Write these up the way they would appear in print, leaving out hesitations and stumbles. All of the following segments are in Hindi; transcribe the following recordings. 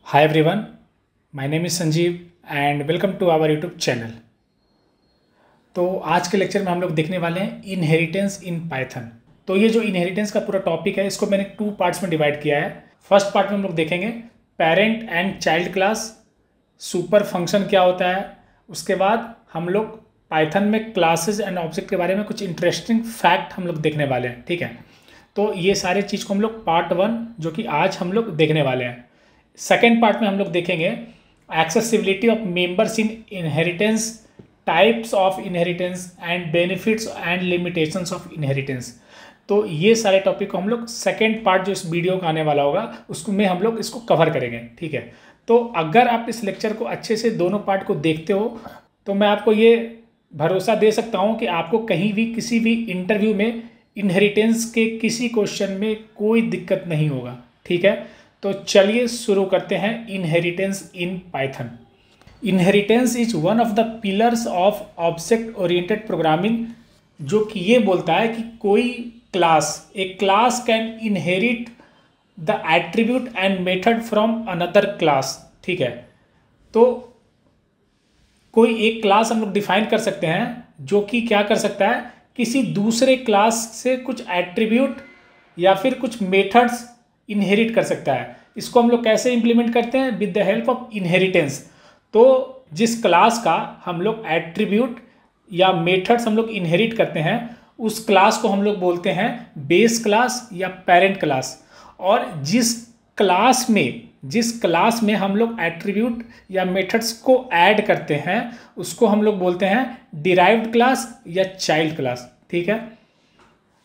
Hi everyone, my name is Sanjeev and welcome to our YouTube channel. तो आज के लेक्चर में हम लोग देखने वाले हैं इनहेरिटेंस इन पाइथन। तो ये जो इनहेरिटेंस का पूरा टॉपिक है इसको मैंने 2 पार्ट्स में डिवाइड किया है। फर्स्ट पार्ट में हम लोग देखेंगे parent and child class, super function क्या होता है। उसके बाद हम लोग पाइथन में क्लासेस एंड ऑब्जेक्ट के बारे में कुछ इंटरेस्टिंग फैक्ट हम लोग देखने वाले हैं, ठीक है। तो ये सारे चीज़ को हम लोग पार्ट 1 जो कि आज हम लोग देखने वाले हैं। सेकेंड पार्ट में हम लोग देखेंगे accessibility of members in inheritance, types of inheritance and benefits and limitations of inheritance. तो ये सारे टॉपिक को हम लोग सेकेंड पार्ट जो इस वीडियो का आने वाला होगा उसमें हम लोग इसको कवर करेंगे, ठीक है। तो अगर आप इस लेक्चर को अच्छे से दोनों पार्ट को देखते हो तो मैं आपको ये भरोसा दे सकता हूँ कि आपको कहीं भी किसी भी इंटरव्यू में इनहेरिटेंस के किसी क्वेश्चन में कोई दिक्कत नहीं होगा, ठीक है। तो चलिए शुरू करते हैं inheritance in Python. Inheritance is one of the pillars of object oriented programming, जो कि ये बोलता है कि कोई क्लास, एक class can inherit the attribute and method from another class, ठीक है। तो कोई एक क्लास हम लोग डिफाइन कर सकते हैं जो कि क्या कर सकता है, किसी दूसरे क्लास से कुछ एट्रीब्यूट या फिर कुछ मेथड्स इनहेरिट कर सकता है। इसको हम लोग कैसे इंप्लीमेंट करते हैं, with the help of inheritance. तो जिस क्लास का हम लोग एट्रीब्यूट या मेथड्स हम लोग इनहेरिट करते हैं उस क्लास को हम लोग बोलते हैं बेस क्लास या पेरेंट क्लास। और जिस क्लास में हम लोग एट्रीब्यूट या मेथड्स को ऐड करते हैं उसको हम लोग बोलते हैं डिराइव्ड क्लास या चाइल्ड क्लास, ठीक है।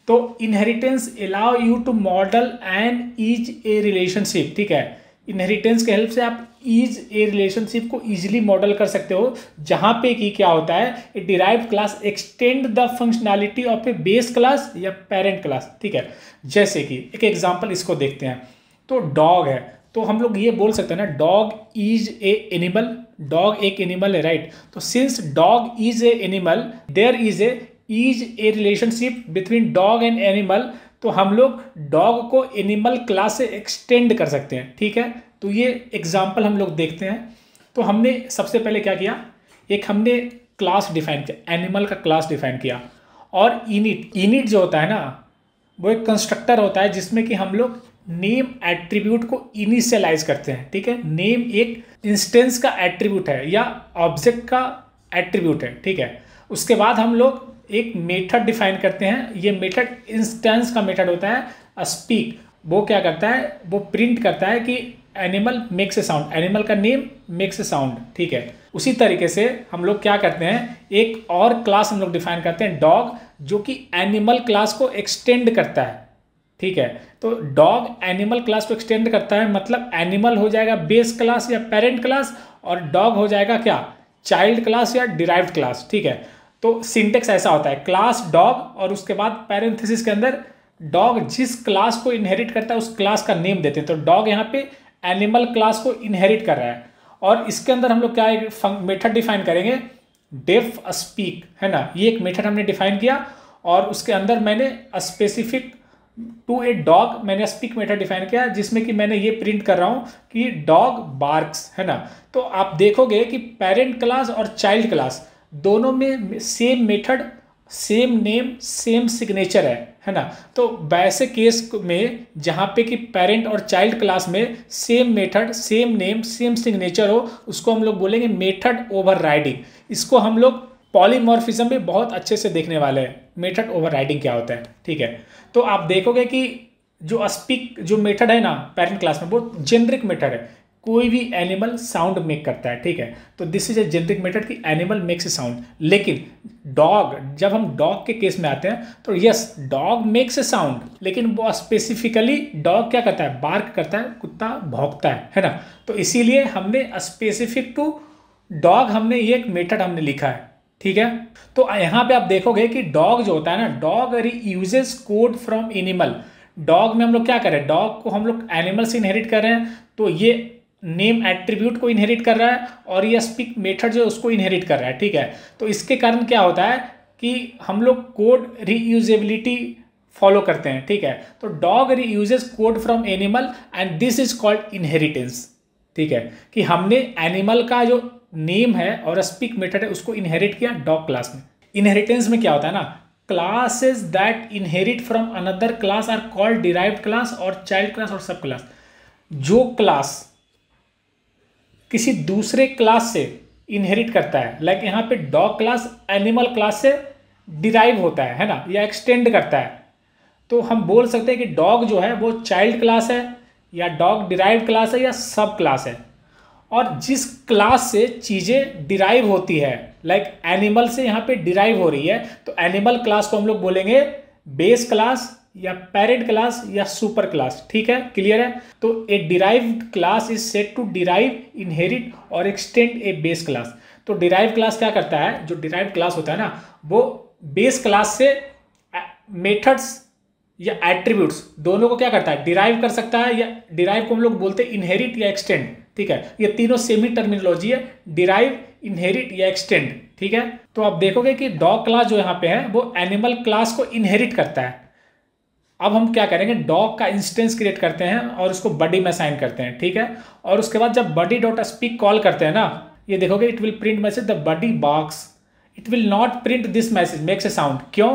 तो inheritance allow you to model and is a relationship, ठीक है। इनहेरिटेंस के हेल्प से आप ईज ए रिलेशनशिप को ईजिली मॉडल कर सकते हो, जहां पे कि क्या होता है, a derived class extend the functionality of a base class या पेरेंट क्लास, ठीक है। जैसे कि एक एग्जांपल इसको देखते हैं। तो डॉग है, तो हम लोग ये बोल सकते हैं ना, dog is a animal. Dog एक एनिमल है, राइट। तो since dog is a animal there is a relationship between dog and animal. तो हम लोग डॉग को एनिमल क्लास से एक्सटेंड कर सकते हैं, ठीक है। तो ये एग्जांपल हम लोग देखते हैं। तो हमने सबसे पहले क्या किया, एक हमने क्लास डिफाइन किया, एनिमल का क्लास डिफाइन किया। और इनिट जो होता है ना, वो एक कंस्ट्रक्टर होता है जिसमें कि हम लोग नेम एट्रीब्यूट को इनिशियलाइज करते हैं, ठीक है। नेम एक इंस्टेंस का एट्रीब्यूट है या ऑब्जेक्ट का एट्रीब्यूट है, ठीक है। उसके बाद हम लोग एक मेथड डिफाइन करते हैं। ये मेथड इंस्टेंस का मेथड होता है स्पीक। वो क्या करता है, वो प्रिंट करता है कि animal makes a sound, animal का नेम मेक्स ए साउंड, ठीक है। उसी तरीके से हम लोग क्या करते हैं, एक और क्लास हम लोग डिफाइन करते हैं डॉग, जो कि एनिमल क्लास को एक्सटेंड करता है, ठीक है। तो डॉग एनिमल क्लास को एक्सटेंड करता है, मतलब एनिमल हो जाएगा बेस क्लास या पेरेंट क्लास और डॉग हो जाएगा क्या, चाइल्ड क्लास या डिराइव्ड क्लास, ठीक है। तो सिंटेक्स ऐसा होता है, क्लास डॉग और उसके बाद पैरेंथेसिस के अंदर डॉग जिस क्लास को इनहेरिट करता है उस क्लास का नेम देते हैं। तो डॉग यहाँ पे एनिमल क्लास को इनहेरिट कर रहा है। और इसके अंदर हम लोग क्या एक मेथड डिफाइन करेंगे, डेफ स्पीक, है ना। ये एक मेथड हमने डिफाइन किया और उसके अंदर मैंने स्पेसिफिक टू ए डॉग मैंने स्पीक मेथड डिफाइन किया, जिसमें कि मैंने ये प्रिंट कर रहा हूँ कि डॉग बार्क्स, है ना। तो आप देखोगे कि पेरेंट क्लास और चाइल्ड क्लास दोनों में same method, same name, same signature है ना। तो वैसे केस में जहाँ पे कि पेरेंट और चाइल्ड क्लास में same method, same name, same signature हो, उसको हम लोग बोलेंगे मेथड ओवरराइडिंग। इसको हम लोग पॉलीमॉर्फिज्म में बहुत अच्छे से देखने वाले हैं, मेथड ओवरराइडिंग क्या होता है, ठीक है। तो आप देखोगे कि जो स्पीक जो मेथड है ना पेरेंट क्लास में, वो जेनरिक मेथड है, कोई भी एनिमल साउंड मेक करता है, ठीक है। तो this is a generic method कि एनिमल मेक्स ए साउंड। लेकिन डॉग, जब हम डॉग के केस में आते हैं तो yes, dog makes a sound, लेकिन वो स्पेसिफिकली डॉग क्या करता है, बार्क करता है, कुत्ता भौंकता है ना। तो इसीलिए हमने स्पेसिफिक टू डॉग हमने ये एक मेथड हमने लिखा है, ठीक है। तो यहाँ पे आप देखोगे कि डॉग जो होता है ना, dog uses code from animal. Dog में हम लोग क्या कर रहे हैं, डॉग को हम लोग एनिमल से इनहेरिट कर रहे हैं, तो ये नेम एट्रीब्यूट को इनहेरिट कर रहा है और ये स्पीक मेथड जो है उसको इनहेरिट कर रहा है, ठीक है। तो इसके कारण क्या होता है कि हम लोग कोड रीयूजेबिलिटी फॉलो करते हैं, ठीक है। तो dog reuses code from animal and this is called inheritance, ठीक है, कि हमने एनिमल का जो नेम है और स्पीक मेथड है उसको इनहेरिट किया डॉग क्लास में। इनहेरिटेंस में क्या होता है ना, classes that inherit from another class are called derived class और चाइल्ड क्लास और सब क्लास। जो क्लास किसी दूसरे क्लास से इनहेरिट करता है, लाइक यहाँ पे डॉग क्लास एनिमल क्लास से डिराइव होता है ना, या एक्सटेंड करता है, तो हम बोल सकते हैं कि डॉग जो है वो चाइल्ड क्लास है या डॉग डिराइव्ड क्लास है या सब क्लास है। और जिस क्लास से चीज़ें डिराइव होती है, लाइक एनिमल से यहाँ पे डिराइव हो रही है, तो एनिमल क्लास को हम लोग बोलेंगे बेस क्लास या पेरेंट क्लास या सुपर क्लास। ठीक है, क्लियर है। तो a derived class is said to derive, inherit और एक्सटेंड ए बेस क्लास। तो डिराइव क्लास क्या करता है, जो डिराइव क्लास होता है ना, वो बेस क्लास से मेथड्स या एट्रीब्यूट्स दोनों को क्या करता है, डिराइव कर सकता है, या डिराइव को हम लोग बोलते हैं इनहेरिट या एक्सटेंड। ठीक है, ये तीनों सेमी टर्मिनोलॉजी है, डिराइव, इनहेरिट या एक्सटेंड। ठीक है, तो आप देखोगे कि डॉग क्लास जो यहाँ पे है वो एनिमल क्लास को इनहेरिट करता है। अब हम क्या करेंगे, डॉग का इंस्टेंस क्रिएट करते हैं और उसको बडी में असाइन करते हैं। ठीक है, और उसके बाद जब बडी डॉट स्पीक कॉल करते हैं ना, ये देखोगे it will print message the buddy barks, it will not print this message makes a sound. क्यों?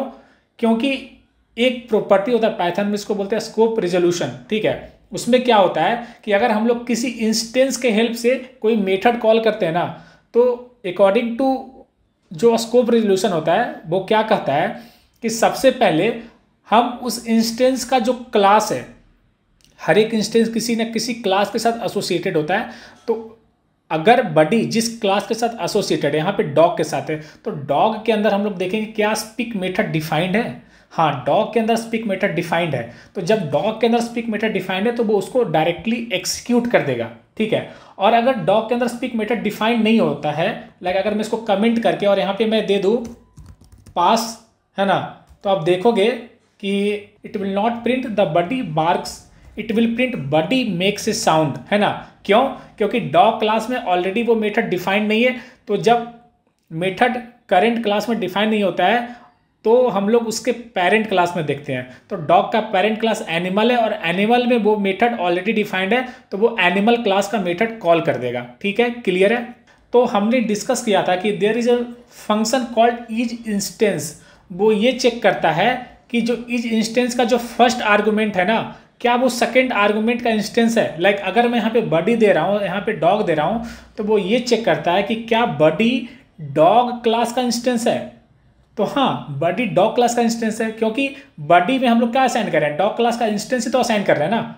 क्योंकि एक प्रॉपर्टी होता है पाइथन में, इसको बोलते हैं स्कोप रिजोल्यूशन। ठीक है, उसमें क्या होता है कि अगर हम लोग किसी इंस्टेंस के हेल्प से कोई मेथड कॉल करते हैं ना, तो अकॉर्डिंग टू जो स्कोप रिजोल्यूशन होता है वो क्या कहता है कि सबसे पहले हम उस इंस्टेंस का जो क्लास है, हर एक इंस्टेंस किसी न किसी क्लास के साथ एसोसिएटेड होता है, तो अगर बडी जिस क्लास के साथ एसोसिएटेड है, यहाँ पे डॉग के साथ है, तो डॉग के अंदर हम लोग देखेंगे क्या स्पीक मेथड डिफाइंड है। हाँ, डॉग के अंदर स्पीक मेथड डिफाइंड है, तो जब डॉग के अंदर स्पीक मेथड डिफाइंड है तो वो उसको डायरेक्टली एक्सिक्यूट कर देगा। ठीक है, और अगर डॉग के अंदर स्पीक मेथड डिफाइंड नहीं होता है, लाइक अगर मैं इसको कमेंट करके और यहाँ पे मैं दे दूँ पास, है ना, तो आप देखोगे कि it will not print the buddy barks, it will print buddy makes a sound, है ना। क्यों? क्योंकि डॉग क्लास में ऑलरेडी वो मेथड डिफाइंड नहीं है, तो जब मेथड करेंट क्लास में डिफाइन नहीं होता है तो हम लोग उसके पेरेंट क्लास में देखते हैं। तो डॉग का पेरेंट क्लास एनिमल है और एनिमल में वो मेथड ऑलरेडी डिफाइंड है, तो वो एनिमल क्लास का मेथड कॉल कर देगा। ठीक है, क्लियर है। तो हमने डिस्कस किया था कि there is a function called is instance, वो ये चेक करता है कि जो ईज इंस्टेंस का जो फर्स्ट आर्गूमेंट है ना, क्या वो सेकेंड आर्गूमेंट का इंस्टेंस है। लाइक अगर मैं यहाँ पे बडी दे रहा हूँ, यहाँ पे डॉग दे रहा हूँ, तो वो ये चेक करता है कि क्या बडी डॉग क्लास का इंस्टेंस है। तो हाँ, बडी डॉग क्लास का इंस्टेंस है, क्योंकि बडी में हम लोग क्या असाइन कर रहे हैं, डॉग क्लास का इंस्टेंस ही तो असाइन कर रहे हैं ना,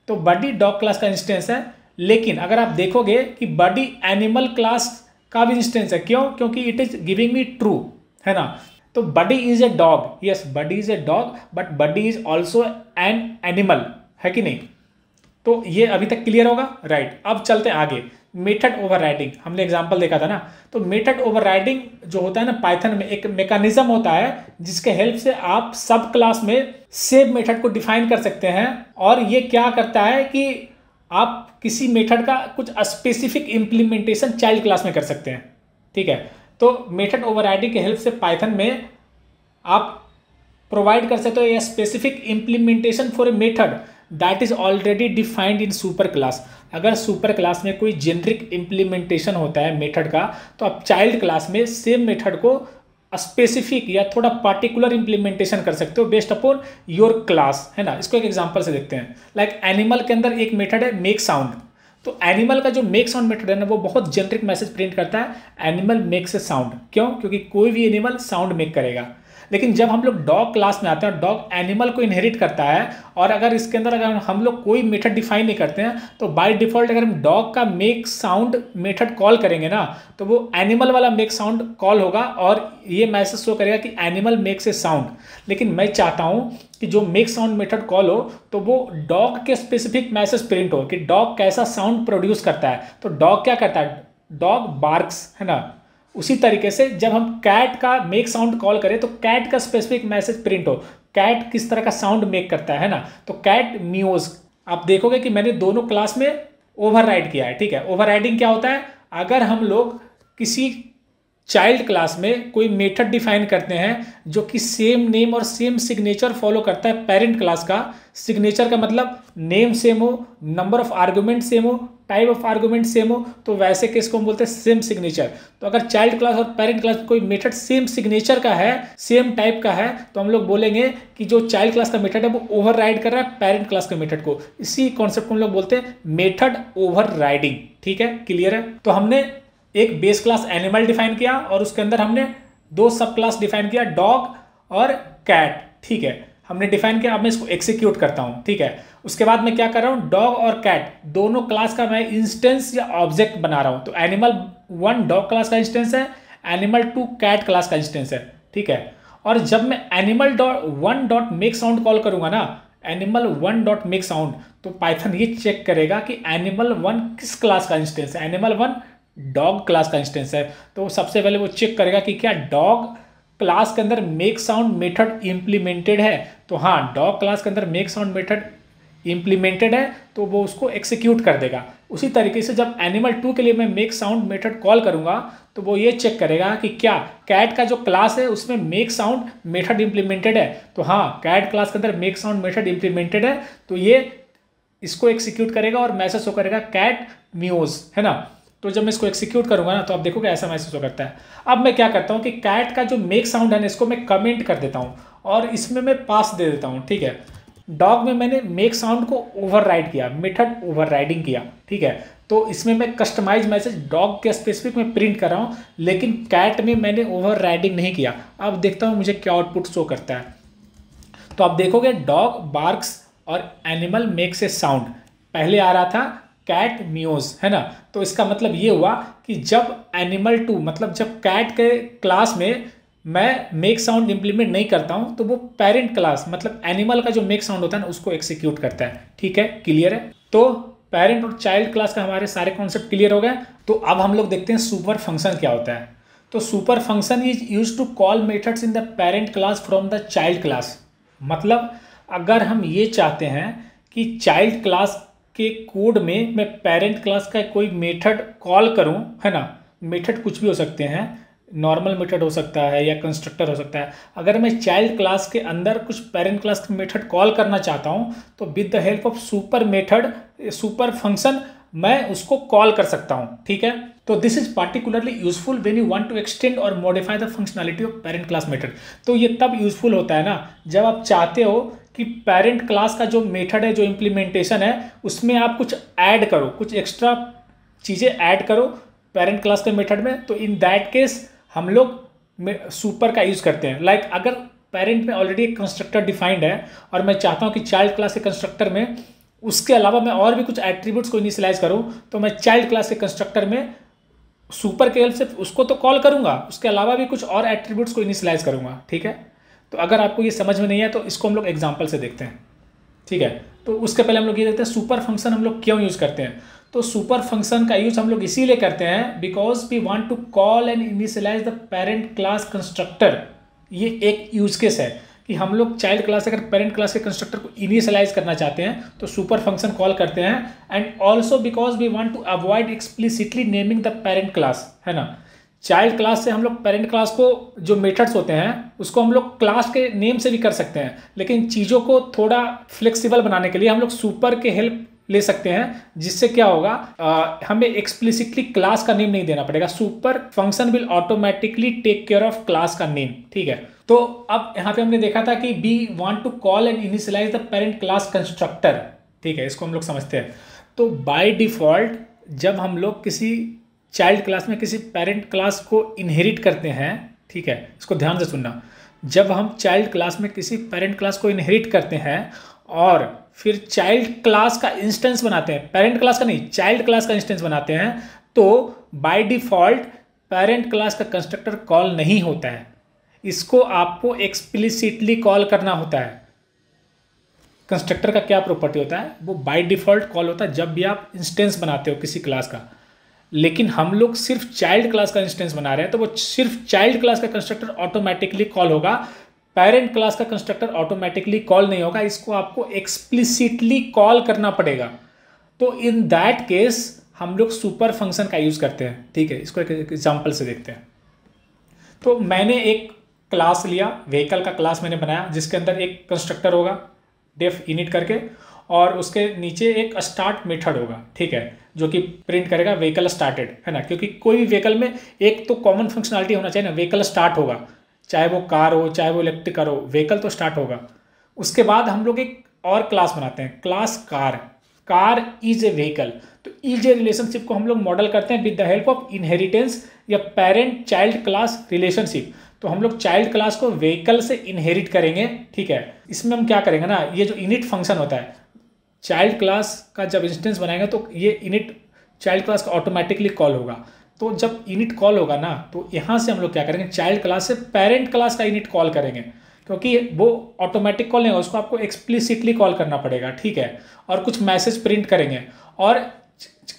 तो बडी डॉग क्लास का इंस्टेंस है। लेकिन अगर आप देखोगे कि बडी एनिमल क्लास का भी इंस्टेंस है। क्यों? क्योंकि it is giving me true, है ना। तो body is a dog, yes body is a dog, but body is also an animal, है कि नहीं। तो ये अभी तक क्लियर होगा, राइट। अब चलते हैं आगे, मेथड ओवरराइडिंग हमने एग्जांपल देखा था ना। तो मेथड ओवरराइडिंग जो होता है ना, पाइथन में एक मैकेनिज्म होता है जिसके हेल्प से आप सब क्लास में सेम मेथड को डिफाइन कर सकते हैं। और ये क्या करता है कि आप किसी मेथड का कुछ स्पेसिफिक इम्प्लीमेंटेशन चाइल्ड क्लास में कर सकते हैं। ठीक है, तो मेथड ओवरराइडिंग के हेल्प से पाइथन में आप प्रोवाइड कर सकते हो a specific implementation for a method that is already defined in super class. अगर सुपर क्लास में कोई जेनरिक इम्प्लीमेंटेशन होता है मेथड का, तो आप चाइल्ड क्लास में सेम मेथड को स्पेसिफिक या थोड़ा पार्टिकुलर इम्प्लीमेंटेशन कर सकते हो बेस्ड अपॉन योर क्लास, है ना। इसको एक एग्जांपल से देखते हैं। लाइक एनिमल के अंदर एक मेथड है मेक साउंड। तो एनिमल का जो मेक साउंड मेथड है ना, वो बहुत जेनरिक मैसेज प्रिंट करता है, एनिमल मेक्स ए साउंड। क्यों? क्योंकि कोई भी एनिमल साउंड मेक करेगा। लेकिन जब हम लोग डॉग क्लास में आते हैं, डॉग एनिमल को इनहेरिट करता है, और अगर इसके अंदर अगर हम लोग कोई मेथड डिफाइन नहीं करते हैं, तो बाय डिफॉल्ट अगर हम डॉग का मेक साउंड मेथड कॉल करेंगे ना, तो वो एनिमल वाला मेक साउंड कॉल होगा और ये मैसेज शो करेगा कि एनिमल मेक्स ए साउंड। लेकिन मैं चाहता हूँ कि जो मेक साउंड मेथड कॉल हो तो वो डॉग के स्पेसिफिक मैसेज प्रिंट हो कि डॉग कैसा साउंड प्रोड्यूस करता है। तो डॉग क्या करता है, डॉग बार्क्स, है ना। उसी तरीके से जब हम कैट का मेक साउंड कॉल करें तो कैट का स्पेसिफिक मैसेज प्रिंट हो, कैट किस तरह का साउंड मेक करता है ना। तो कैट म्यूज, आप देखोगे कि मैंने दोनों क्लास में ओवरराइड किया है। ठीक है, ओवरराइडिंग क्या होता है, अगर हम लोग किसी चाइल्ड क्लास में कोई मेथड डिफाइन करते हैं जो कि सेम नेम और सेम सिग्नेचर फॉलो करता है पेरेंट क्लास का। सिग्नेचर का मतलब नेम सेम हो, नंबर ऑफ आर्गुमेंट सेम हो, टाइप ऑफ आर्गुमेंट सेम हो, तो वैसे केस को हम बोलते हैं सेम सिग्नेचर। तो अगर चाइल्ड क्लास और पेरेंट क्लास में कोई मेथड सेम सिग्नेचर का है, सेम टाइप का है, तो हम लोग बोलेंगे कि जो चाइल्ड क्लास का मेथड है वो ओवरराइड कर रहा है पेरेंट क्लास के मेथड को। इसी कॉन्सेप्ट को हम लोग बोलते हैं मेथड ओवरराइडिंग। ठीक है, क्लियर है? तो हमने एक बेस क्लास एनिमल डिफाइन किया और उसके अंदर हमने दो सब क्लास डिफाइन किया, डॉग और कैट। ठीक है, हमने डिफाइन किया। अब मैं इसको एग्जीक्यूट करता हूं। ठीक है, उसके बाद मैं क्या कर रहा हूं, डॉग और कैट दोनों क्लास का मैं इंस्टेंस या ऑब्जेक्ट बना रहा हूं। तो एनिमल 1 डॉग क्लास का इंस्टेंस है, एनिमल 2 कैट क्लास का इंस्टेंस है। ठीक है, और जब मैं animal one dot make sound call करूंगा ना, एनिमल 1 डॉट मेक साउंड, तो पाइथन ये चेक करेगा कि एनिमल 1 किस क्लास का इंस्टेंस है। एनिमल 1 डॉग क्लास का इंस्टेंस है, तो सबसे पहले वो चेक करेगा कि क्या डॉग क्लास के अंदर मेक साउंड मेथड इंप्लीमेंटेड है। तो हाँ, डॉग क्लास के अंदर मेक साउंड मेथड इंप्लीमेंटेड है, तो वो उसको एग्जीक्यूट कर देगा। उसी तरीके से जब एनिमल 2 के लिए मैं मेक साउंड मेथड कॉल करूंगा, तो वो ये चेक करेगा कि क्या कैट का जो क्लास है उसमें मेक साउंड मेथड इंप्लीमेंटेड है। तो हाँ, कैट क्लास के अंदर मेक साउंड मेथड इंप्लीमेंटेड है, तो ये इसको एग्जीक्यूट करेगा और मैसेज शो करेगा कैट म्यूज, है ना। तो जब मैं इसको एग्जीक्यूट करूंगा ना, तो आप देखोगे ऐसा मैसेज शो करता है। अब मैं क्या करता हूं कि कैट का जो मेक साउंड है ना, इसको मैं कमेंट कर देता हूं और इसमें मैं पास दे देता हूं। ठीक है, डॉग में मैंने मेक साउंड को ओवरराइड किया, मेथड ओवरराइडिंग किया। ठीक है, तो इसमें मैं कस्टमाइज मैसेज डॉग के स्पेसिफिक में प्रिंट कर रहा हूं, लेकिन कैट में मैंने ओवरराइडिंग नहीं किया। अब देखता हूं मुझे क्या आउटपुट शो करता है। तो आप देखोगे डॉग बार्क्स और एनिमल मेक्स ए साउंड, पहले आ रहा था कैट म्यूज, है ना। तो इसका मतलब ये हुआ कि जब एनिमल 2 मतलब जब कैट के क्लास में मैं मेक साउंड इंप्लीमेंट नहीं करता हूं, तो वो पेरेंट क्लास मतलब एनिमल का जो मेक साउंड होता है ना, उसको एक्सिक्यूट करता है। ठीक है, क्लियर है? तो पेरेंट और चाइल्ड क्लास का हमारे सारे कॉन्सेप्ट क्लियर हो गए। तो अब हम लोग देखते हैं सुपर फंक्शन क्या होता है। तो super function is use to call methods in the parent class from the child class. मतलब अगर हम ये चाहते हैं कि चाइल्ड क्लास के कोड में मैं पेरेंट क्लास का कोई मेथड कॉल करूं, है ना, मेथड कुछ भी हो सकते हैं, नॉर्मल मेथड हो सकता है या कंस्ट्रक्टर हो सकता है। अगर मैं चाइल्ड क्लास के अंदर कुछ पेरेंट क्लास का मेथड कॉल करना चाहता हूं, तो with the help of super method, super function, मैं उसको कॉल कर सकता हूं। ठीक है, तो this is particularly useful when you want to extend और modify the functionality of parent class method. तो ये तब यूजफुल होता है ना, जब आप चाहते हो कि पेरेंट क्लास का जो मेथड है, जो इम्प्लीमेंटेशन है, उसमें आप कुछ ऐड करो, कुछ एक्स्ट्रा चीज़ें ऐड करो पेरेंट क्लास के मेथड में। तो इन दैट केस हम लोग सुपर का यूज़ करते हैं। लाइक अगर पेरेंट में ऑलरेडी एक कंस्ट्रक्टर डिफाइंड है और मैं चाहता हूँ कि चाइल्ड क्लास के कंस्ट्रक्टर में उसके अलावा मैं और भी कुछ एट्रीब्यूट्स को इनिशियलाइज करूँ, तो मैं चाइल्ड क्लास के कंस्ट्रक्टर में सुपर के हेल्प से उसको तो कॉल करूँगा, उसके अलावा भी कुछ और एट्रीब्यूट्स को इनिशियलाइज करूँगा। ठीक है, तो अगर आपको ये समझ में नहीं है तो इसको हम लोग एग्जाम्पल से देखते हैं। ठीक है, तो उसके पहले हम लोग ये देखते हैं सुपर फंक्शन हम लोग क्यों यूज़ करते हैं। तो सुपर फंक्शन का यूज हम लोग इसीलिए करते हैं because we want to call and initialise the parent class constructor. ये एक यूज केस है कि हम लोग चाइल्ड क्लास अगर पेरेंट क्लास के कंस्ट्रक्टर को इनिशियलाइज करना चाहते हैं तो सुपर फंक्शन कॉल करते हैं। And also because we want to avoid explicitly naming the parent class, है ना। चाइल्ड क्लास से हम लोग पेरेंट क्लास को जो मेथड्स होते हैं उसको हम लोग क्लास के नेम से भी कर सकते हैं, लेकिन चीज़ों को थोड़ा फ्लेक्सिबल बनाने के लिए हम लोग सुपर के हेल्प ले सकते हैं, जिससे क्या होगा, हमें एक्सप्लिसिटली क्लास का नेम नहीं देना पड़ेगा। Super function will automatically take care of class का नेम। ठीक है, तो अब यहाँ पे हमने देखा था कि we want to call and initialise the parent class constructor. ठीक है, इसको हम लोग समझते हैं। तो बाय डिफॉल्ट जब हम लोग किसी चाइल्ड क्लास में किसी पेरेंट क्लास को इनहेरिट करते हैं, ठीक है, इसको ध्यान से सुनना, जब हम चाइल्ड क्लास में किसी पेरेंट क्लास को इनहेरिट करते हैं और फिर चाइल्ड क्लास का इंस्टेंस बनाते हैं, पेरेंट क्लास का नहीं, चाइल्ड क्लास का इंस्टेंस बनाते हैं, तो बाय डिफॉल्ट पेरेंट क्लास का कंस्ट्रक्टर कॉल नहीं होता है। इसको आपको एक्सप्लिसिटली कॉल करना होता है। कंस्ट्रक्टर का क्या प्रॉपर्टी होता है, वो बाय डिफॉल्ट कॉल होता है जब भी आप इंस्टेंस बनाते हो किसी क्लास का। लेकिन हम लोग सिर्फ चाइल्ड क्लास का इंस्टेंस बना रहे हैं, तो वो सिर्फ चाइल्ड क्लास का कंस्ट्रक्टर ऑटोमेटिकली कॉल होगा, पेरेंट क्लास का कंस्ट्रक्टर ऑटोमेटिकली कॉल नहीं होगा। इसको आपको एक्सप्लिसिटली कॉल करना पड़ेगा। तो इन दैट केस हम लोग सुपर फंक्शन का यूज करते हैं। ठीक है, इसको एक एग्जांपल से देखते हैं। तो मैंने एक क्लास लिया, व्हीकल का क्लास मैंने बनाया जिसके अंदर एक कंस्ट्रक्टर होगा डेफ इनिट करके, और उसके नीचे एक स्टार्ट मेथड होगा, ठीक है, जो कि प्रिंट करेगा व्हीकल स्टार्टेड, है ना, क्योंकि कोई भी व्हीकल में एक तो कॉमन फंक्शनलिटी होना चाहिए ना, व्हीकल स्टार्ट होगा, चाहे वो कार हो चाहे वो इलेक्ट्रिक कार हो, व्हीकल तो स्टार्ट होगा। उसके बाद हम लोग एक और क्लास बनाते हैं, class car, car is a vehicle. तो इज ए रिलेशनशिप को हम लोग मॉडल करते हैं with the help of inheritance या पेरेंट चाइल्ड क्लास रिलेशनशिप। तो हम लोग चाइल्ड क्लास को व्हीकल से इनहेरिट करेंगे, ठीक है। इसमें हम क्या करेंगे ना, ये जो इनिट फंक्शन होता है, चाइल्ड क्लास का जब इंस्टेंस बनाएंगे तो ये इनिट चाइल्ड क्लास का ऑटोमेटिकली कॉल होगा। तो जब इनिट कॉल होगा ना, तो यहाँ से हम लोग क्या करेंगे, चाइल्ड क्लास से पेरेंट क्लास का इनिट कॉल करेंगे, क्योंकि वो ऑटोमेटिक कॉल नहीं होगा, उसको आपको एक्सप्लिसिटली कॉल करना पड़ेगा, ठीक है। और कुछ मैसेज प्रिंट करेंगे। और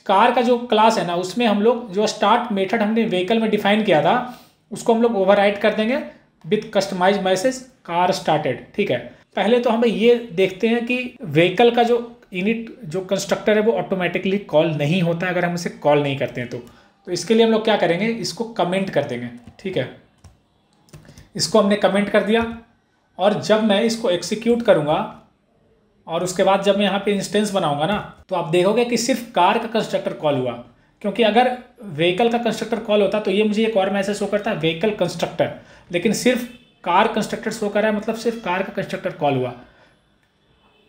कार का जो क्लास है ना, उसमें हम लोग जो स्टार्ट मेथड हमने व्हीकल में डिफाइन किया था उसको हम लोग ओवरराइट कर देंगे with customise message car started, ठीक है। पहले तो हमें ये देखते हैं कि व्हीकल का जो इनिट जो कंस्ट्रक्टर है वो ऑटोमेटिकली कॉल नहीं होता है अगर हम इसे कॉल नहीं करते हैं तो इसके लिए हम लोग क्या करेंगे, इसको कमेंट कर देंगे, ठीक है। इसको हमने कमेंट कर दिया, और जब मैं इसको एग्जीक्यूट करूंगा और उसके बाद जब मैं यहाँ पे इंस्टेंस बनाऊंगा ना, तो आप देखोगे कि सिर्फ कार का कंस्ट्रक्टर कॉल हुआ, क्योंकि अगर व्हीकल का कंस्ट्रक्टर कॉल होता तो ये मुझे एक और मैसेज शो करता है व्हीकल कंस्ट्रक्टर, लेकिन सिर्फ कार कंस्ट्रक्टर शो कर रहा है, मतलब सिर्फ कार का कंस्ट्रक्टर कॉल हुआ।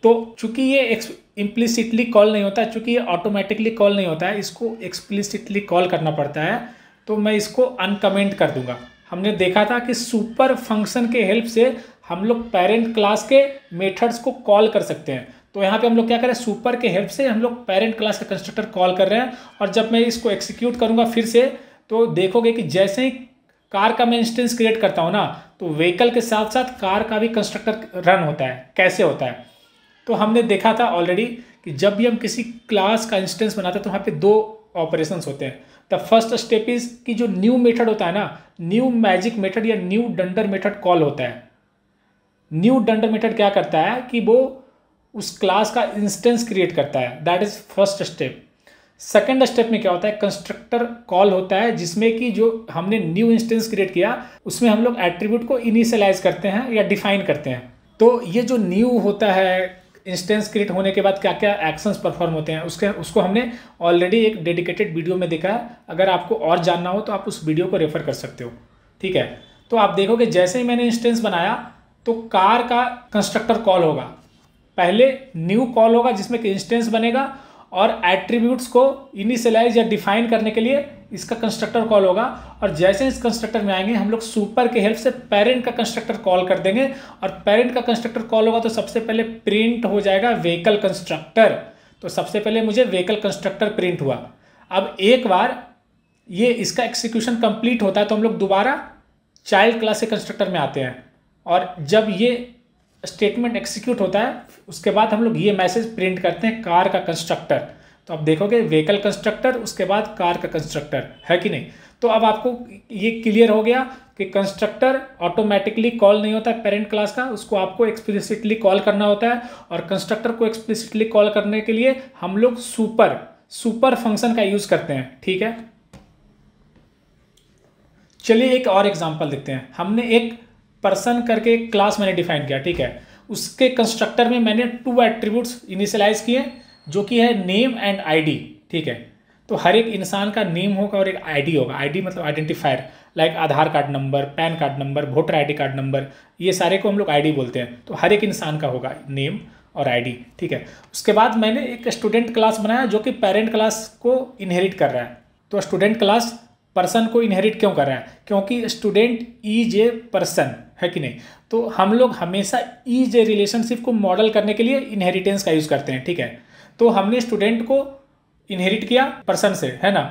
तो चूंकि ये इम्प्लिसिटली कॉल नहीं होता है, चूंकि ये ऑटोमेटिकली कॉल नहीं होता है, इसको एक्सप्लिसिटली कॉल करना पड़ता है, तो मैं इसको अनकमेंट कर दूंगा। हमने देखा था कि सुपर फंक्शन के हेल्प से हम लोग पेरेंट क्लास के मेथड्स को कॉल कर सकते हैं। तो यहाँ पे हम लोग क्या करें, सुपर के हेल्प से हम लोग पेरेंट क्लास का कंस्ट्रक्टर कॉल कर रहे हैं, और जब मैं इसको एक्सिक्यूट करूँगा फिर से, तो देखोगे कि जैसे ही कार का मैं इंस्टेंस क्रिएट करता हूँ ना, तो व्हीकल के साथ साथ कार का भी कंस्ट्रक्टर रन होता है। कैसे होता है, तो हमने देखा था ऑलरेडी कि जब भी हम किसी क्लास का इंस्टेंस बनाते हैं तो वहाँ पे दो ऑपरेशंस होते हैं। द फर्स्ट स्टेप इज कि जो न्यू मेथड होता है ना, न्यू मैजिक मेथड या न्यू डंडर मेथड कॉल होता है। न्यू डंडर मेथड क्या करता है कि वो उस क्लास का इंस्टेंस क्रिएट करता है, that is first step. Second step में क्या होता है, कंस्ट्रक्टर कॉल होता है, जिसमें कि जो हमने न्यू इंस्टेंस क्रिएट किया उसमें हम लोग एट्रीब्यूट को इनिशियलाइज करते हैं या डिफाइन करते हैं। तो ये जो न्यू होता है, इंस्टेंस क्रिएट होने के बाद क्या क्या एक्शंस परफॉर्म होते हैं उसको हमने ऑलरेडी एक डेडिकेटेड वीडियो में देखा है। अगर आपको और जानना हो तो आप उस वीडियो को रेफर कर सकते हो, ठीक है। तो आप देखोगे जैसे ही मैंने इंस्टेंस बनाया तो कार का कंस्ट्रक्टर कॉल होगा, पहले न्यू कॉल होगा जिसमें कि इंस्टेंस बनेगा, और एट्रीब्यूट्स को इनिशियलाइज या डिफाइन करने के लिए इसका कंस्ट्रक्टर कॉल होगा। और जैसे इस कंस्ट्रक्टर में आएंगे हम लोग सुपर के हेल्प से पेरेंट का कंस्ट्रक्टर कॉल कर देंगे, और पेरेंट का कंस्ट्रक्टर कॉल होगा तो सबसे पहले प्रिंट हो जाएगा व्हीकल कंस्ट्रक्टर। तो सबसे पहले मुझे व्हीकल कंस्ट्रक्टर प्रिंट हुआ। अब एक बार ये इसका एक्सिक्यूशन कंप्लीट होता है तो हम लोग दोबारा चाइल्ड क्लास के कंस्ट्रक्टर में आते हैं, और जब ये स्टेटमेंट एक्सिक्यूट होता है उसके बाद हम लोग ये मैसेज प्रिंट करते हैं कार का कंस्ट्रक्टर। तो आप देखोगे व्हीकल कंस्ट्रक्टर, उसके बाद कार का कंस्ट्रक्टर, है कि नहीं। तो अब आपको ये क्लियर हो गया कि कंस्ट्रक्टर ऑटोमेटिकली कॉल नहीं होता है पेरेंट क्लास का, उसको आपको एक्सप्लिसिटली कॉल करना होता है, और कंस्ट्रक्टर को एक्सप्लिसिटली कॉल करने के लिए हम लोग सुपर फंक्शन का यूज करते हैं, ठीक है। चलिए एक और एग्जांपल देखते हैं। हमने एक पर्सन करके एक क्लास मैंने डिफाइन किया, ठीक है। उसके कंस्ट्रक्टर में मैंने 2 एट्रीब्यूट्स इनिशियलाइज किए, जो कि है नेम एंड आईडी, ठीक है। तो हर एक इंसान का नेम होगा और एक आईडी होगा। आईडी मतलब identifier, like Aadhaar card number, PAN card number, voter ID card number, ये सारे को हम लोग आईडी बोलते हैं। तो हर एक इंसान का होगा नेम और आईडी, ठीक है। उसके बाद मैंने एक स्टूडेंट क्लास बनाया जो कि पेरेंट क्लास को इनहेरिट कर रहा है। तो स्टूडेंट क्लास पर्सन को इनहेरिट क्यों कर रहा है, क्योंकि स्टूडेंट इज ए पर्सन, है कि नहीं। तो हम लोग हमेशा इज ए रिलेशनशिप को मॉडल करने के लिए इनहेरिटेंस का यूज करते हैं, ठीक है। तो हमने स्टूडेंट को इनहेरिट किया पर्सन से, है ना।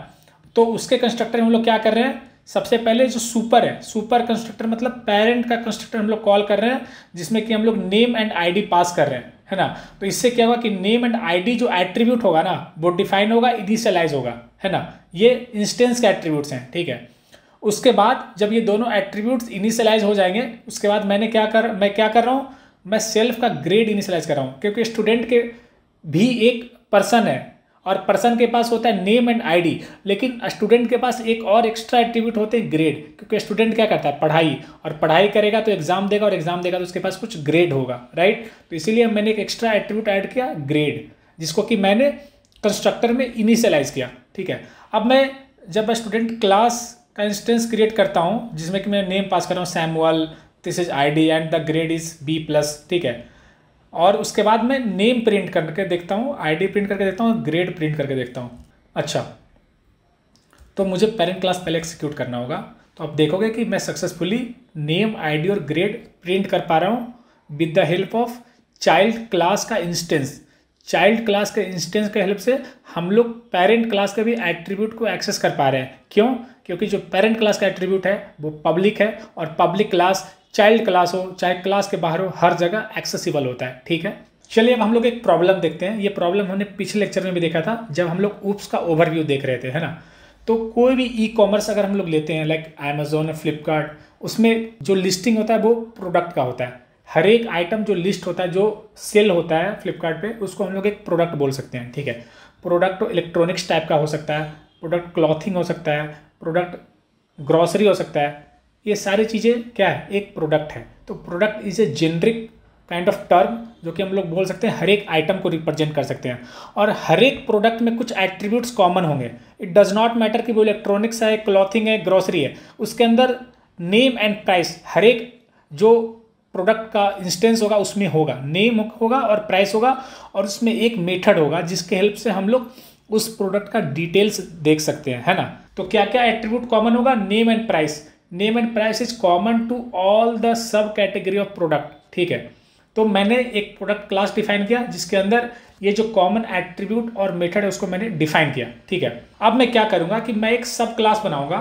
तो उसके कंस्ट्रक्टर हम लोग क्या कर रहे हैं, सबसे पहले जो सुपर है, सुपर कंस्ट्रक्टर मतलब पेरेंट का कंस्ट्रक्टर हम लोग कॉल कर रहे हैं, जिसमें कि हम लोग नेम एंड आईडी पास कर रहे हैं, है ना। तो इससे क्या होगा कि नेम एंड आईडी जो एट्रीब्यूट होगा ना वो डिफाइन होगा, इनिशियलाइज होगा, है ना। ये इंस्टेंस के एट्रीब्यूट्स हैं, ठीक है। उसके बाद जब ये दोनों एट्रीब्यूट्स इनिशियलाइज हो जाएंगे, उसके बाद मैं क्या कर रहा हूँ, मैं सेल्फ का ग्रेड इनिशियलाइज कर रहा हूँ, क्योंकि स्टूडेंट के भी एक पर्सन है और पर्सन के पास होता है नेम एंड आईडी, लेकिन स्टूडेंट के पास एक और एक्स्ट्रा एट्रीब्यूट होते हैं ग्रेड, क्योंकि स्टूडेंट क्या करता है पढ़ाई, और पढ़ाई करेगा तो एग्जाम देगा, और एग्जाम देगा तो उसके पास कुछ ग्रेड होगा, राइट। तो इसीलिए मैंने एक एक्स्ट्रा एट्रीब्यूट ऐड किया ग्रेड, जिसको कि मैंने कंस्ट्रक्टर में इनिशियलाइज किया, ठीक है। अब मैं जब स्टूडेंट क्लास का इंस्टेंस क्रिएट करता हूँ जिसमें कि मैं नेम पास कर रहा हूँ Samuel, this is ID and the grade is B+, ठीक है। और उसके बाद मैं नेम प्रिंट करके देखता हूँ, आईडी प्रिंट करके देखता हूँ, ग्रेड प्रिंट करके देखता हूँ। अच्छा, तो मुझे पेरेंट क्लास पहले एक्सिक्यूट करना होगा। तो आप देखोगे कि मैं सक्सेसफुली नेम, आईडी और ग्रेड प्रिंट कर पा रहा हूँ with the help of child class का इंस्टेंस। चाइल्ड क्लास के इंस्टेंस के हेल्प से हम लोग पेरेंट क्लास के भी एट्रीब्यूट को एक्सेस कर पा रहे हैं। क्यों? क्योंकि जो पेरेंट क्लास का एट्रीब्यूट है वो पब्लिक है, और पब्लिक क्लास चाइल्ड क्लास हो चाहे क्लास के बाहर हो हर जगह एक्सेसिबल होता है, ठीक है। चलिए अब हम लोग एक प्रॉब्लम देखते हैं। ये प्रॉब्लम हमने पिछले लेक्चर में भी देखा था जब हम लोग ऊप्स का ओवरव्यू देख रहे थे, है ना। तो कोई भी ई कॉमर्स अगर हम लोग लेते हैं लाइक अमेजोन, फ्लिपकार्ट, उसमें जो लिस्टिंग होता है वो प्रोडक्ट का होता है। हर एक आइटम जो लिस्ट होता है, जो सेल होता है फ्लिपकार्ट पे, उसको हम लोग एक प्रोडक्ट बोल सकते हैं, ठीक है। प्रोडक्ट तो इलेक्ट्रॉनिक्स टाइप का हो सकता है, प्रोडक्ट क्लॉथिंग हो सकता है, प्रोडक्ट ग्रॉसरी हो सकता है। ये सारी चीज़ें क्या है, एक प्रोडक्ट है। तो product is a generic kind of term जो कि हम लोग बोल सकते हैं हर एक आइटम को रिप्रेजेंट कर सकते हैं, और हर एक प्रोडक्ट में कुछ एट्रीब्यूट्स कॉमन होंगे। इट डज नॉट मैटर कि वो इलेक्ट्रॉनिक्स है, क्लॉथिंग है, ग्रॉसरी है, उसके अंदर नेम एंड प्राइस हर एक जो प्रोडक्ट का इंस्टेंस होगा उसमें होगा, नेम होगा और प्राइस होगा, और उसमें एक मेथड होगा जिसके हेल्प से हम लोग उस प्रोडक्ट का डिटेल्स देख सकते हैं, है ना। तो क्या क्या एट्रीब्यूट कॉमन होगा? Name and price. Name and price is common to all the subcategory of product, ठीक है। तो मैंने एक प्रोडक्ट क्लास डिफाइन किया जिसके अंदर ये जो कॉमन एट्रीब्यूट और मेथड है उसको मैंने डिफाइन किया, ठीक है। अब मैं क्या करूंगा कि मैं एक सब क्लास बनाऊंगा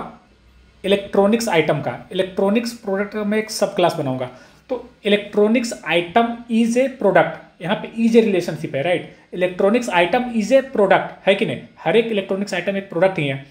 इलेक्ट्रॉनिक्स आइटम का। इलेक्ट्रॉनिक्स प्रोडक्ट का मैं एक सब क्लास बनाऊंगा। तो electronics item is a product, यहाँ पे इज ए रिलेशनशिप है, right. Electronics item is a product है कि नहीं, हर एक इलेक्ट्रॉनिक्स आइटम एक प्रोडक्ट ही है।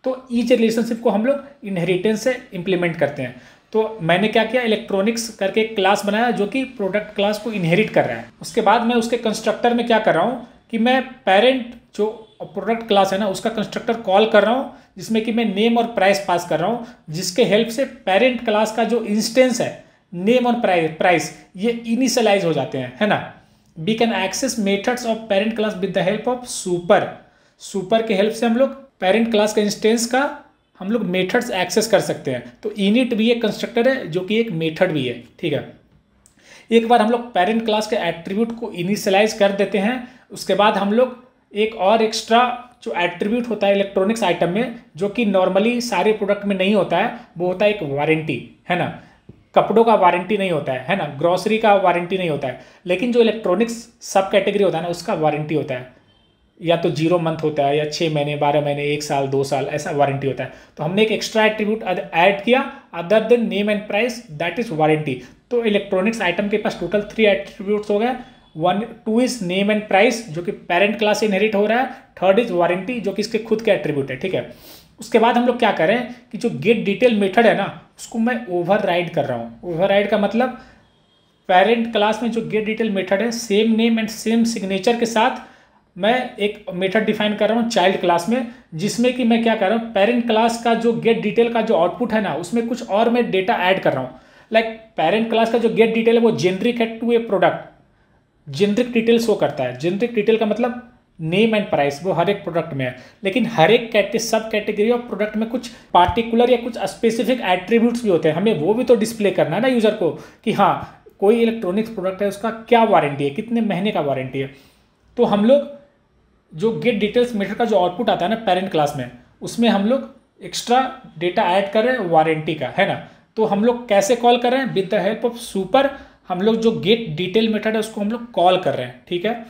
तो इज ए रिलेशनशिप को हम लोग इनहेरिटेंस से इंप्लीमेंट करते हैं। तो मैंने क्या किया, इलेक्ट्रॉनिक्स करके एक क्लास बनाया जो कि प्रोडक्ट क्लास को इनहेरिट कर रहा है। उसके बाद मैं उसके कंस्ट्रक्टर में क्या कर रहा हूँ कि मैं पेरेंट जो प्रोडक्ट क्लास है ना उसका कंस्ट्रक्टर कॉल कर रहा हूँ, जिसमें कि मैं नेम और प्राइस पास कर रहा हूँ, जिसके हेल्प से पेरेंट क्लास का जो इंस्टेंस है नेम और प्राइस ये इनिशियलाइज हो जाते हैं, है ना। We can access methods of parent class with the help of super. Super के हेल्प से हम लोग पेरेंट क्लास का इंस्टेंस का हम लोग मेथड्स एक्सेस कर सकते हैं। तो इनिट भी एक कंस्ट्रक्टर है जो कि एक मेथड भी है, ठीक है। एक बार हम लोग पेरेंट क्लास के एट्रीब्यूट को इनिशियलाइज कर देते हैं, उसके बाद हम लोग एक और एक्स्ट्रा जो एट्रीब्यूट होता है इलेक्ट्रॉनिक्स आइटम में, जो कि नॉर्मली सारे प्रोडक्ट में नहीं होता है, वो होता है एक वारंटी, है ना। कपड़ों का वारंटी नहीं होता है ना, ग्रॉसरी का वारंटी नहीं होता है, लेकिन जो इलेक्ट्रॉनिक्स सब कैटेगरी होता है ना उसका वारंटी होता है, या तो 0 मंथ होता है, या 6 महीने, 12 महीने, 1 साल, 2 साल, ऐसा वारंटी होता है। तो हमने एक एक्स्ट्रा एट्रीब्यूट ऐड किया other than name and price, that is warranty. तो इलेक्ट्रॉनिक्स आइटम के पास टोटल 3 एट्रीब्यूट्स हो गए। 2 इज नेम एंड प्राइस जो कि पेरेंट क्लास से इनहेरिट हो रहा है, 3rd इज वारंटी जो कि इसके खुद के एट्रीब्यूट है, ठीक है। उसके बाद हम लोग क्या करें कि जो गेट डिटेल मेथड है ना उसको मैं ओवरराइड कर रहा हूँ। ओवरराइड का मतलब पेरेंट क्लास में जो गेट डिटेल मेथड है same name and same signature के साथ मैं एक मेथड डिफाइन कर रहा हूँ चाइल्ड क्लास में, जिसमें कि मैं क्या कर रहा हूँ पेरेंट क्लास का जो गेट डिटेल का जो आउटपुट है ना उसमें कुछ और मैं डेटा ऐड कर रहा हूँ। लाइक पेरेंट क्लास का जो गेट डिटेल है वो जेनरिक है to a product, generic detail show करता है। जेनरिक डिटेल का मतलब नेम एंड प्राइस, वो हर एक प्रोडक्ट में है, लेकिन हर एक सब कैटेगरी ऑफ प्रोडक्ट में कुछ पार्टिकुलर या कुछ स्पेसिफिक एट्रीब्यूट्स भी होते हैं। हमें वो भी तो डिस्प्ले करना है ना यूजर को कि हाँ कोई इलेक्ट्रॉनिक्स प्रोडक्ट है उसका क्या वारंटी है, कितने महीने का वारंटी है। तो हम लोग जो गेट डिटेल्स मेथड का जो आउटपुट आता है ना पेरेंट क्लास में, उसमें हम लोग एक्स्ट्रा डेटा ऐड कर रहे हैं वारंटी का, है ना। तो हम लोग कैसे कॉल कर रहे हैं, with the help of super. हम लोग जो गेट डिटेल मेथड है उसको हम लोग कॉल कर रहे हैं, ठीक है।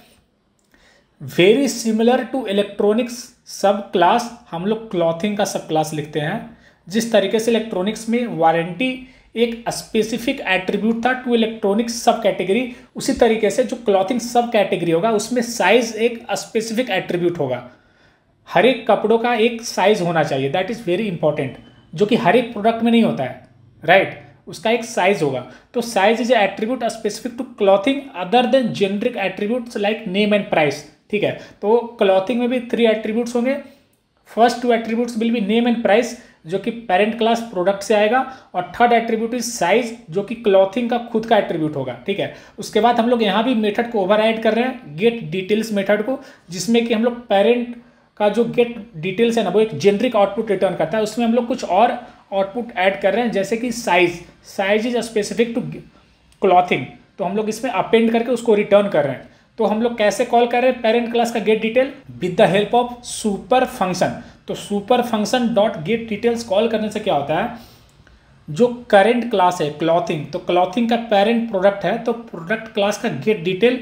वेरी सिमिलर टू इलेक्ट्रॉनिक्स सब क्लास हम लोग क्लॉथिंग का सब क्लास लिखते हैं। जिस तरीके से इलेक्ट्रॉनिक्स में वारंटी एक स्पेसिफिक एट्रीब्यूट था टू इलेक्ट्रॉनिक्स सब कैटेगरी, उसी तरीके से जो क्लॉथिंग सब कैटेगरी होगा उसमें साइज एक स्पेसिफिक एट्रीब्यूट होगा। हर एक कपड़ों का एक साइज होना चाहिए, दैट इज वेरी इंपॉर्टेंट, जो कि हर एक प्रोडक्ट में नहीं होता है, राइट। उसका एक साइज होगा। तो size is attribute specific to clothing other than generic attributes like name and price. ठीक है। तो क्लॉथिंग में भी 3 एट्रीब्यूट्स होंगे। First 2 attributes will be name and price, जो कि पेरेंट क्लास प्रोडक्ट से आएगा, और थर्ड एट्रीब्यूट इज साइज, जो कि क्लॉथिंग का खुद का एट्रीब्यूट होगा, ठीक है। उसके बाद हम लोग यहाँ भी मेथड को ओवरराइड कर रहे हैं, गेट डिटेल्स मेथड को, जिसमें कि हम लोग पेरेंट का जो गेट डिटेल्स है ना, वो एक जेनरिक आउटपुट रिटर्न करता है, उसमें हम लोग कुछ और आउटपुट ऐड कर रहे हैं, जैसे कि size is specific to clothing, तो हम लोग इसमें अपेंड करके उसको रिटर्न कर रहे हैं। तो हम लोग कैसे कॉल कर रहे हैं पेरेंट क्लास का get detail, with the help of super function. तो super function dot get details call करने से क्या होता है, जो करेंट क्लास है क्लॉथिंग, तो क्लॉथिंग का पेरेंट प्रोडक्ट है, तो प्रोडक्ट क्लास का गेट डिटेल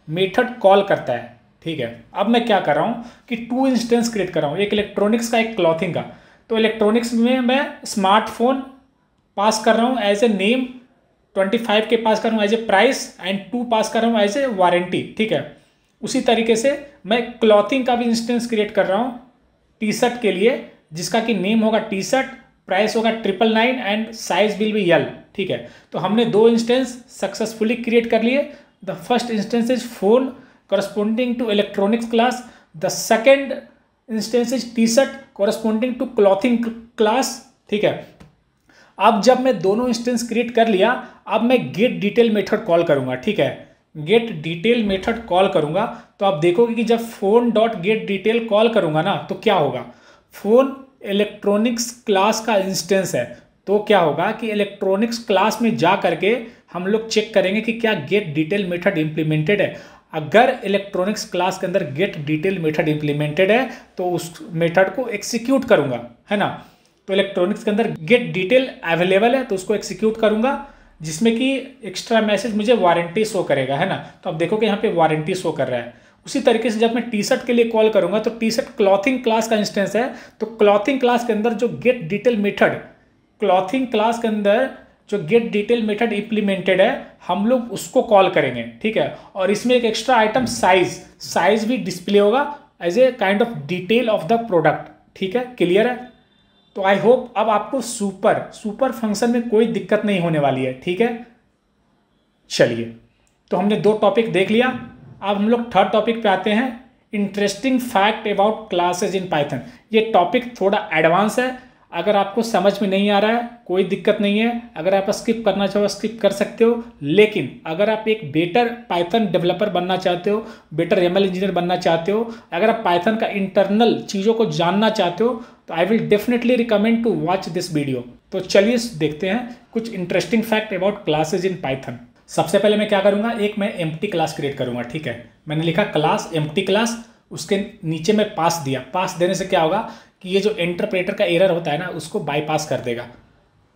मेथड कॉल करता है, ठीक है। अब मैं क्या कर रहा हूँ कि 2 इंस्टेंस क्रिएट कर रहा हूँ, एक इलेक्ट्रॉनिक्स का, एक क्लॉथिंग का। तो इलेक्ट्रॉनिक्स में मैं स्मार्टफोन पास कर रहा हूँ एज ए नेम, 25 के पास कर रहा हूँ एज ए प्राइस, एंड 2 पास कर रहा हूँ एज ए वारंटी, ठीक है। उसी तरीके से मैं क्लॉथिंग का भी इंस्टेंस क्रिएट कर रहा हूँ टी शर्ट के लिए, जिसका कि नेम होगा टी शर्ट, प्राइस होगा 999 and size will be L, ठीक है। तो हमने 2 इंस्टेंस सक्सेसफुली क्रिएट कर लिए। The first instance is phone corresponding to electronics class, the second instance is t-shirt corresponding to clothing class, ठीक है। अब जब मैं दोनों इंस्टेंस क्रिएट कर लिया, अब मैं गेट डिटेल मेथड कॉल करूंगा, ठीक है। गेट डिटेल मेथड कॉल करूंगा तो आप देखोगे कि जब phone dot gate detail call करूंगा ना, तो क्या होगा, फोन इलेक्ट्रॉनिक्स क्लास का इंस्टेंस है, तो क्या होगा कि इलेक्ट्रॉनिक्स क्लास में जा करके हम लोग चेक करेंगे कि क्या गेट डिटेल मेथड इंप्लीमेंटेड है। अगर इलेक्ट्रॉनिक्स क्लास के अंदर गेट डिटेल मेथड इंप्लीमेंटेड है तो उस मेथड को एग्जीक्यूट करूंगा, है ना। तो इलेक्ट्रॉनिक्स के अंदर गेट डिटेल अवेलेबल है तो उसको एग्जीक्यूट करूंगा, जिसमें कि एक्स्ट्रा मैसेज मुझे वारंटी शो करेगा, है ना। तो आप देखो कि यहाँ पे वारंटी शो कर रहा है। उसी तरीके से जब मैं टी शर्ट के लिए कॉल करूंगा तो टी शर्ट क्लॉथिंग क्लास का इंस्टेंस है, तो क्लॉथिंग क्लास के अंदर जो gate detail method, clothing class के अंदर जो गेट डिटेल मेथड इंप्लीमेंटेड है, हम लोग उसको कॉल करेंगे, ठीक है। और इसमें एक एक्स्ट्रा आइटम साइज भी डिस्प्ले होगा as a kind of detail of the product, ठीक है। क्लियर है। तो आई होप अब आपको सुपर फंक्शन में कोई दिक्कत नहीं होने वाली है, ठीक है। चलिए, तो हमने 2 टॉपिक देख लिया। अब हम लोग थर्ड टॉपिक पे आते हैं, interesting fact about classes in Python. ये टॉपिक थोड़ा एडवांस है, अगर आपको समझ में नहीं आ रहा है कोई दिक्कत नहीं है, अगर आप स्किप करना चाहो स्किप कर सकते हो। लेकिन अगर आप एक बेटर पाइथन डेवलपर बनना चाहते हो, बेटर एमएल इंजीनियर बनना चाहते हो, अगर आप पाइथन का इंटरनल चीज़ों को जानना चाहते हो, तो I will definitely recommend to watch this video. तो चलिए देखते हैं कुछ interesting fact about classes in Python. सबसे पहले मैं क्या करूँगा, एक मैं एम्प्टी क्लास क्रिएट करूँगा, ठीक है। मैंने लिखा क्लास एम्प्टी क्लास, उसके नीचे मैं पास दिया। पास देने से क्या होगा कि ये जो इंटरप्रेटर का एरर होता है ना, उसको बाईपास कर देगा।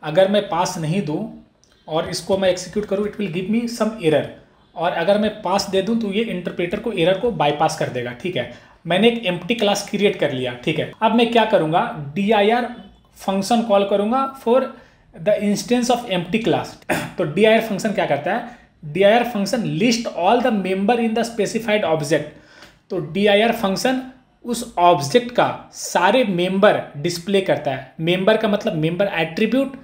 अगर मैं पास नहीं दूं और इसको मैं एग्जीक्यूट करूं, it will give me some error, और अगर मैं पास दे दूं तो ये इंटरप्रेटर को एरर को बाईपास कर देगा, ठीक है। मैंने एक एम्प्टी क्लास क्रिएट कर लिया, ठीक है। अब मैं क्या करूंगा, dir फंक्शन कॉल करूंगा for the instance of empty class. तो dir फंक्शन क्या करता है, dir function list all the member in the specified object. तो dir फंक्शन उस ऑब्जेक्ट का सारे मेंबर डिस्प्ले करता है। मेंबर का मतलब मेंबर एट्रीब्यूट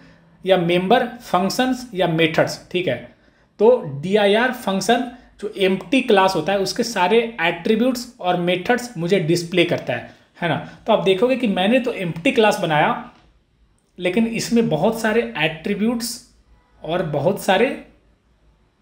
या मेंबर फंक्शंस या मेथड्स, ठीक है। तो dir फंक्शन जो एम्प्टी क्लास होता है उसके सारे एट्रीब्यूट्स और मेथड्स मुझे डिस्प्ले करता है ना। तो आप देखोगे कि मैंने तो एम्प्टी क्लास बनाया, लेकिन इसमें बहुत सारे एट्रीब्यूट्स और बहुत सारे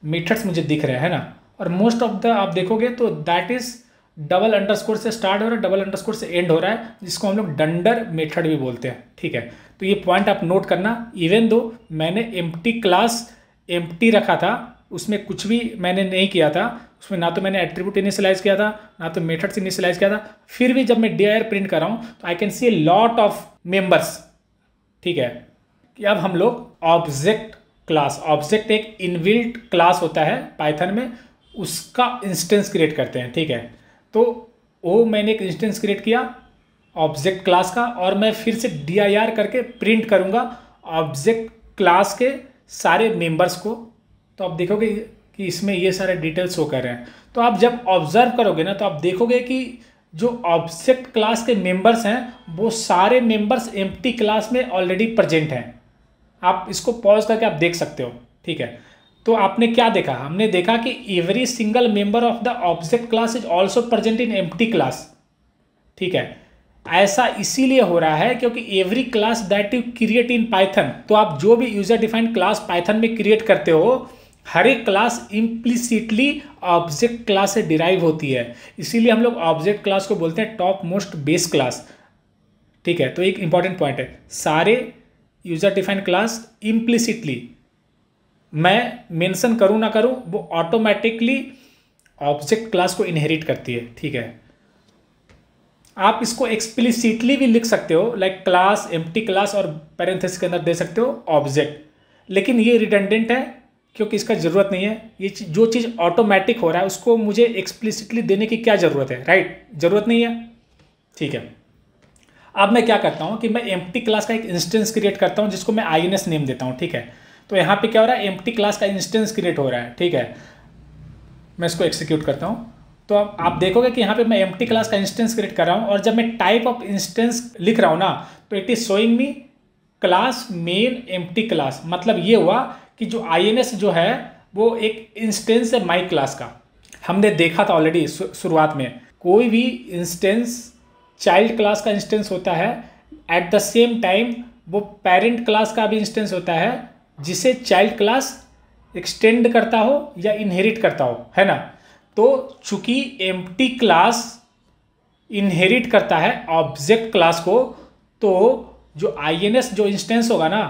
मेथड्स मुझे दिख रहे हैं ना। और मोस्ट ऑफ द आप देखोगे तो दैट इज डबल अंडरस्कोर से स्टार्ट हो रहा है, डबल अंडरस्कोर से एंड हो रहा है, जिसको हम लोग डंडर मेथड भी बोलते हैं, ठीक है। तो ये पॉइंट आप नोट करना। इवन दो मैंने एम्प्टी क्लास एम्प्टी रखा था, उसमें कुछ भी मैंने नहीं किया था, उसमें ना तो मैंने एट्रीब्यूट इनिशियलाइज किया था ना तो मेथड्स इनिशियलाइज किया था, फिर भी जब मैं dir प्रिंट कर रहा हूँ तो I can see a lot of members, ठीक है। कि अब हम लोग ऑब्जेक्ट क्लास, ऑब्जेक्ट एक इनबिल्ट क्लास होता है पाइथन में, उसका इंस्टेंस क्रिएट करते हैं, ठीक है। तो वो मैंने एक इंस्टेंस क्रिएट किया ऑब्जेक्ट क्लास का, और मैं फिर से dir करके प्रिंट करूँगा ऑब्जेक्ट क्लास के सारे मेंबर्स को। तो आप देखोगे कि इसमें ये सारे डिटेल्स शो कर रहे हैं। तो आप जब ऑब्जर्व करोगे ना, तो आप देखोगे कि जो ऑब्जेक्ट क्लास के मेंबर्स हैं वो सारे मेंबर्स एम्प्टी क्लास में ऑलरेडी प्रेजेंट हैं। आप इसको पॉज करके आप देख सकते हो, ठीक है। तो आपने क्या देखा, हमने देखा कि every single member of the object class is also present in empty class. ठीक है, ऐसा इसीलिए हो रहा है क्योंकि every class that you create in Python, तो आप जो भी यूजर डिफाइंड क्लास पाइथन में क्रिएट करते हो, हर एक क्लास इम्प्लिसिटली ऑब्जेक्ट क्लास से डिराइव होती है। इसीलिए हम लोग ऑब्जेक्ट क्लास को बोलते हैं टॉप मोस्ट बेस क्लास। ठीक है, तो एक इंपॉर्टेंट पॉइंट है, सारे यूजर डिफाइंड क्लास इम्प्लिसिटली, मैं मेंशन करूं ना करूं, वो ऑटोमेटिकली ऑब्जेक्ट क्लास को इनहेरिट करती है। ठीक है, आप इसको एक्सप्लिसिटली भी लिख सकते हो, लाइक क्लास, एम्प्टी क्लास और पैरेंथेसिस के अंदर दे सकते हो ऑब्जेक्ट, लेकिन ये रिडंडेंट है क्योंकि इसका ज़रूरत नहीं है। ये जो चीज़ ऑटोमेटिक हो रहा है उसको मुझे एक्सप्लिसिटली देने की क्या ज़रूरत है, राइट? ज़रूरत नहीं है। ठीक है, अब मैं क्या करता हूँ कि मैं एम्प्टी क्लास का एक इंस्टेंस क्रिएट करता हूँ जिसको मैं INS नेम देता हूँ। ठीक है, तो यहाँ पे क्या हो रहा है, एम्प्टी क्लास का इंस्टेंस क्रिएट हो रहा है। ठीक है, मैं इसको एक्सिक्यूट करता हूँ, तो अब आप देखोगे कि यहाँ पे मैं एम्प्टी क्लास का इंस्टेंस क्रिएट कर रहा हूँ, और जब मैं टाइप ऑफ इंस्टेंस लिख रहा हूँ ना, तो it is showing me class main empty class. मतलब ये हुआ कि जो INS जो है वो एक इंस्टेंस है माई क्लास का। हमने देखा था ऑलरेडी शुरुआत में, कोई भी इंस्टेंस चाइल्ड क्लास का इंस्टेंस होता है, एट द सेम टाइम वो पेरेंट क्लास का भी इंस्टेंस होता है जिसे चाइल्ड क्लास एक्सटेंड करता हो या इनहेरिट करता हो, है ना? तो चूंकि एम्प्टी क्लास इनहेरिट करता है ऑब्जेक्ट क्लास को, तो जो INS जो इंस्टेंस होगा ना,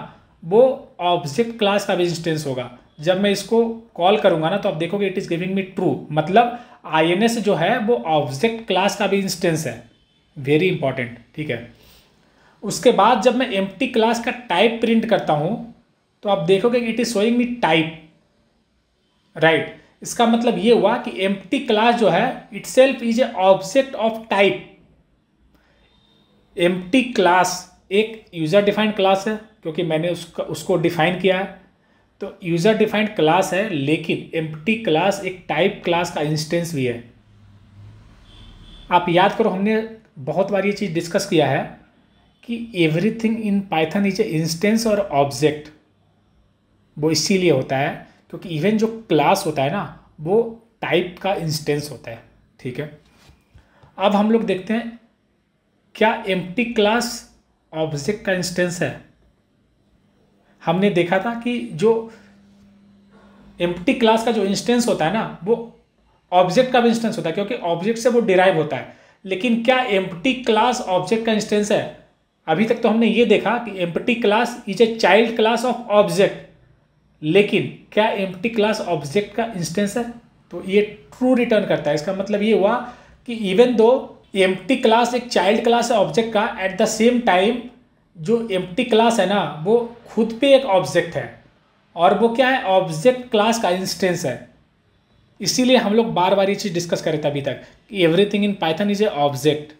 वो ऑब्जेक्ट क्लास का भी इंस्टेंस होगा। जब मैं इसको कॉल करूंगा ना, तो आप देखोगे it is giving me true, मतलब INS जो है वो ऑब्जेक्ट क्लास का भी इंस्टेंस है। Very important. ठीक है, उसके बाद जब मैं एम्प्टी क्लास का टाइप प्रिंट करता हूं, तो आप देखोगे it is showing me type, right? इसका मतलब ये हुआ कि एम्प्टी क्लास जो है itself is a object of type. Empty class एक यूजर डिफाइंड क्लास है क्योंकि मैंने उसको डिफाइन किया है, तो यूजर डिफाइंड क्लास है, लेकिन एम्प्टी क्लास एक टाइप क्लास का इंस्टेंस भी है। आप याद करो, हमने बहुत बार ये चीज़ डिस्कस किया है कि everything in Python is a instance और ऑब्जेक्ट। वो इसीलिए होता है क्योंकि इवन जो क्लास होता है ना, वो टाइप का इंस्टेंस होता है। ठीक है, अब हम लोग देखते हैं क्या एम्प्टी क्लास ऑब्जेक्ट का इंस्टेंस है। हमने देखा था कि जो एम्प्टी क्लास का जो इंस्टेंस होता है ना, वो ऑब्जेक्ट का भी इंस्टेंस होता है क्योंकि ऑब्जेक्ट से वो डिराइव होता है। लेकिन क्या एम्प्टी क्लास ऑब्जेक्ट का इंस्टेंस है? अभी तक तो हमने ये देखा कि empty class is a child class of object, लेकिन क्या एम्प्टी क्लास ऑब्जेक्ट का इंस्टेंस है? तो ये ट्रू रिटर्न करता है। इसका मतलब ये हुआ कि इवन दो एम्प्टी क्लास एक चाइल्ड क्लास है ऑब्जेक्ट का, एट द सेम टाइम जो एम्प्टी क्लास है ना, वो खुद पे एक ऑब्जेक्ट है, और वो क्या है, ऑब्जेक्ट क्लास का इंस्टेंस है। इसीलिए हम लोग बार बार ये चीज़ डिस्कस कर रहे थे अभी तक कि everything in Python is a object,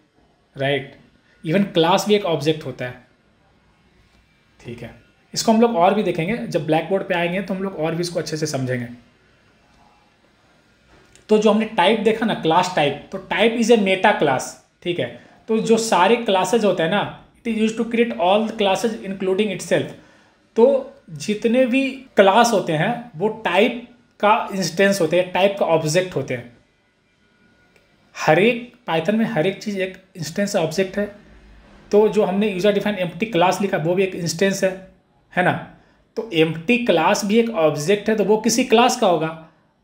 right? Even class भी एक ऑब्जेक्ट होता है। ठीक है, इसको हम लोग और भी देखेंगे, जब ब्लैक बोर्ड पे आएंगे तो हम लोग और भी इसको अच्छे से समझेंगे। तो जो हमने टाइप देखा ना, क्लास टाइप, तो type is a meta class. ठीक है, तो जो सारे क्लासेज होते हैं ना, it is use to create all the classes including itself. तो जितने भी क्लास होते हैं वो टाइप का इंस्टेंस होते हैं, टाइप का ऑब्जेक्ट होते हैं। हर एक पाइथन में हर एक चीज़ एक इंस्टेंस ऑब्जेक्ट है। तो जो हमने यूजर डिफाइन एम्प्टी क्लास लिखा, वो भी एक इंस्टेंस है ना? तो एम्प्टी क्लास भी एक ऑब्जेक्ट है, तो वो किसी क्लास का होगा।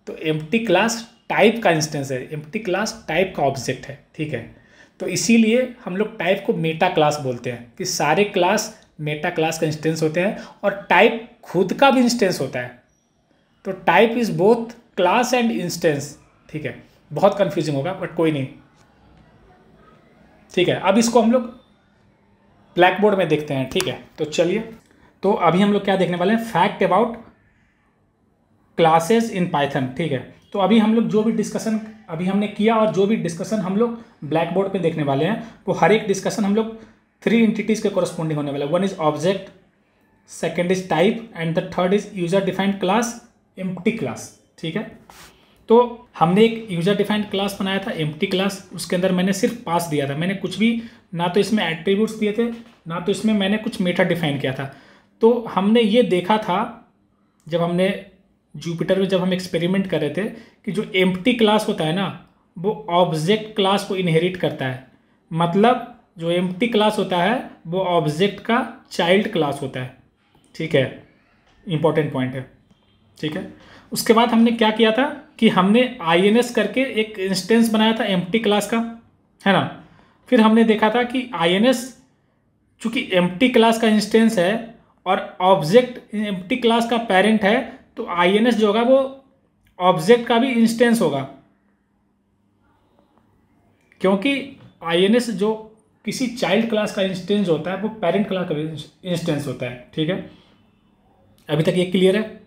तो एम्प्टी क्लास टाइप का इंस्टेंस है, एम्प्टी क्लास टाइप का ऑब्जेक्ट है। ठीक है, तो इसीलिए हम लोग टाइप को मेटा क्लास बोलते हैं कि सारे क्लास मेटा क्लास का इंस्टेंस होते हैं, और टाइप खुद का भी इंस्टेंस होता है। तो type is both class and instance. ठीक है, बहुत कंफ्यूजिंग होगा बट कोई नहीं। ठीक है, अब इसको हम लोग ब्लैक बोर्ड में देखते हैं। ठीक है, तो चलिए, तो अभी हम लोग क्या देखने वाले हैं, fact about classes in Python. ठीक है, तो अभी हम लोग जो भी डिस्कशन अभी हमने किया और जो भी डिस्कशन हम लोग ब्लैक बोर्ड पे देखने वाले हैं, वो हर एक डिस्कशन हम लोग 3 एंटिटीज़ के कोरस्पॉन्डिंग होने वाला है। 1 is object, second is type, and the third is user defined class, empty class. ठीक है, तो हमने एक यूजर डिफाइंड क्लास बनाया था एम्प्टी क्लास, उसके अंदर मैंने सिर्फ पास दिया था, मैंने कुछ भी ना तो इसमें एट्रीब्यूट्स दिए थे, ना तो इसमें मैंने कुछ मेथड डिफाइन किया था। तो हमने ये देखा था जब हमने जुपिटर में जब हम एक्सपेरिमेंट कर रहे थे कि जो एम्प्टी क्लास होता है ना वो ऑब्जेक्ट क्लास को इनहेरिट करता है। मतलब जो एम्प्टी क्लास होता है वो ऑब्जेक्ट का चाइल्ड क्लास होता है। ठीक है, इंपॉर्टेंट पॉइंट है। ठीक है, उसके बाद हमने क्या किया था कि हमने INS करके एक इंस्टेंस बनाया था एम्प्टी क्लास का, है ना। फिर हमने देखा था कि INS चूंकि एम्प्टी क्लास का इंस्टेंस है और ऑब्जेक्ट एम्प्टी क्लास का पेरेंट है, तो INS जो होगा वो ऑब्जेक्ट का भी इंस्टेंस होगा, क्योंकि INS जो किसी चाइल्ड क्लास का इंस्टेंस होता है वो पेरेंट क्लास का भी इंस्टेंस होता है। ठीक है, अभी तक ये क्लियर है।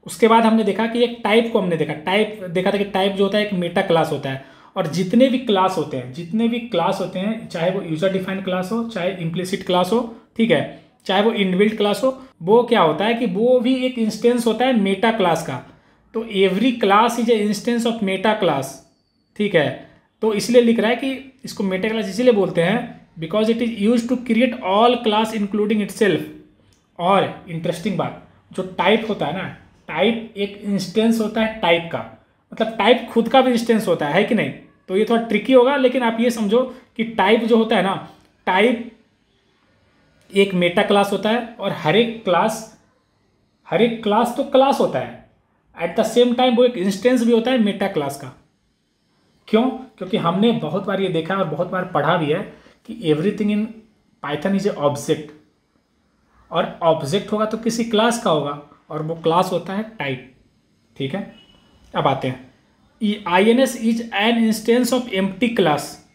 उसके बाद हमने देखा कि एक टाइप को हमने देखा था कि टाइप जो होता है एक मेटा क्लास होता है, और जितने भी क्लास होते हैं चाहे वो यूजर डिफाइंड क्लास हो, चाहे इम्प्लिसिट क्लास हो, ठीक है, चाहे वो इनबिल्ट क्लास हो, वो क्या होता है कि वो भी एक इंस्टेंस होता है मेटा क्लास का। तो every class is a instance of Meta class. ठीक है, तो इसलिए लिख रहा है कि इसको मेटा क्लास इसीलिए बोलते हैं because it is use to create all class including itself. और इंटरेस्टिंग बात, जो टाइप होता है ना, टाइप एक इंस्टेंस होता है टाइप का, मतलब टाइप खुद का भी इंस्टेंस होता है कि नहीं। तो ये थोड़ा ट्रिकी होगा, लेकिन आप ये समझो कि टाइप जो होता है ना, टाइप एक मेटा क्लास होता है, और हर एक क्लास तो क्लास होता है, एट द सेम टाइम वो एक इंस्टेंस भी होता है मेटा क्लास का। क्यों? क्योंकि हमने बहुत बार ये देखा और बहुत बार पढ़ा भी है कि everything in Python is a object, और ऑब्जेक्ट होगा तो किसी क्लास का होगा, और वो क्लास होता है टाइप। ठीक है, अब आते हैं INS is an instance of empty class.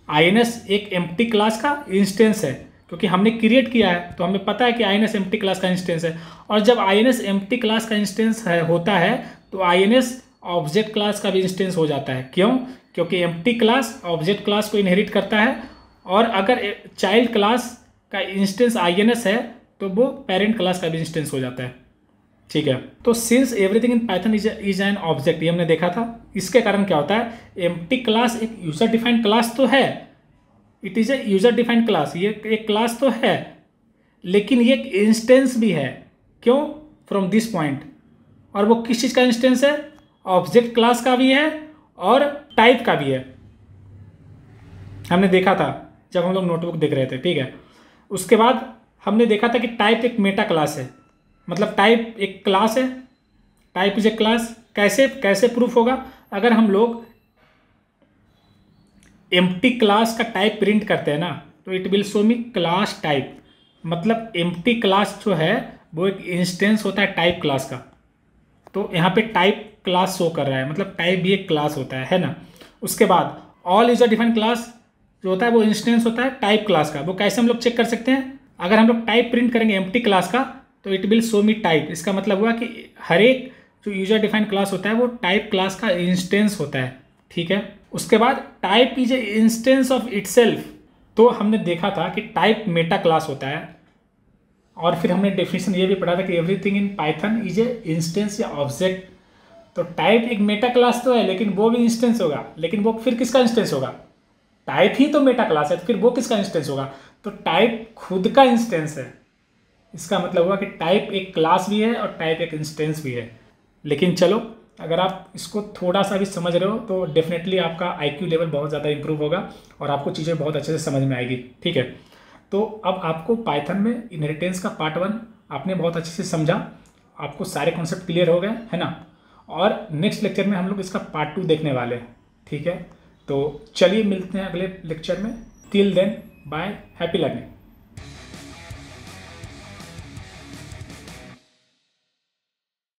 INS एक एम्प्टी क्लास का इंस्टेंस है, क्योंकि हमने क्रिएट किया है तो हमें पता है कि INS एम्प्टी क्लास का इंस्टेंस है। और जब INS एम्प्टी क्लास का इंस्टेंस होता है तो INS ऑब्जेक्ट क्लास का भी इंस्टेंस हो जाता है। क्यों? क्योंकि एम्प्टी क्लास ऑब्जेक्ट क्लास को इनहेरिट करता है, और अगर चाइल्ड क्लास का इंस्टेंस INS है तो वो पेरेंट क्लास का भी इंस्टेंस हो जाता है। ठीक है, तो since everything in Python is an object, ये हमने देखा था। इसके कारण क्या होता है, एम्प्टी क्लास एक यूजर डिफाइंड क्लास तो है, it is a user defined class, ये एक क्लास तो है, लेकिन ये एक इंस्टेंस भी है। क्यों? From this point. और वो किस चीज़ का इंस्टेंस है? ऑब्जेक्ट क्लास का भी है और टाइप का भी है। हमने देखा था जब हम लोग नोटबुक देख रहे थे। ठीक है, उसके बाद हमने देखा था कि टाइप एक मेटा क्लास है, मतलब टाइप एक क्लास है, टाइप इज ए क्लास। कैसे प्रूफ होगा? अगर हम लोग एम्प्टी क्लास का टाइप प्रिंट करते हैं ना, तो it will show me class type. मतलब एम्प्टी क्लास जो है वो एक इंस्टेंस होता है टाइप क्लास का, तो यहाँ पे टाइप क्लास शो कर रहा है, मतलब टाइप भी एक क्लास होता है ना। उसके बाद ऑल यूजर डिफाइंड क्लास जो होता है वो इंस्टेंस होता है टाइप क्लास का। वो कैसे हम लोग चेक कर सकते हैं? अगर हम लोग टाइप प्रिंट करेंगे एम्प्टी क्लास का तो it will show me type. इसका मतलब हुआ कि हर एक जो यूजर डिफाइंड क्लास होता है वो टाइप क्लास का इंस्टेंस होता है। ठीक है, उसके बाद type is A instance of itself. तो हमने देखा था कि टाइप मेटा क्लास होता है, और फिर हमने डेफिनेशन ये भी पढ़ा था कि everything in Python is a instance या ऑब्जेक्ट। तो टाइप एक मेटा क्लास तो है, लेकिन वो भी इंस्टेंस होगा, लेकिन वो फिर किसका इंस्टेंस होगा? टाइप ही तो मेटा क्लास है, तो फिर वो किसका इंस्टेंस होगा? तो टाइप खुद का इंस्टेंस है। इसका मतलब हुआ कि टाइप एक क्लास भी है और टाइप एक इंस्टेंस भी है। लेकिन चलो, अगर आप इसको थोड़ा सा भी समझ रहे हो तो डेफिनेटली आपका IQ लेवल बहुत ज़्यादा इंप्रूव होगा और आपको चीज़ें बहुत अच्छे से समझ में आएगी। ठीक है, तो अब आपको पाइथन में इनहेरिटेंस का पार्ट 1 आपने बहुत अच्छे से समझा, आपको सारे कॉन्सेप्ट क्लियर हो गए, है ना। और नेक्स्ट लेक्चर में हम लोग इसका पार्ट 2 देखने वाले हैं। ठीक है, तो चलिए मिलते हैं अगले लेक्चर में। Till then bye, happy learning.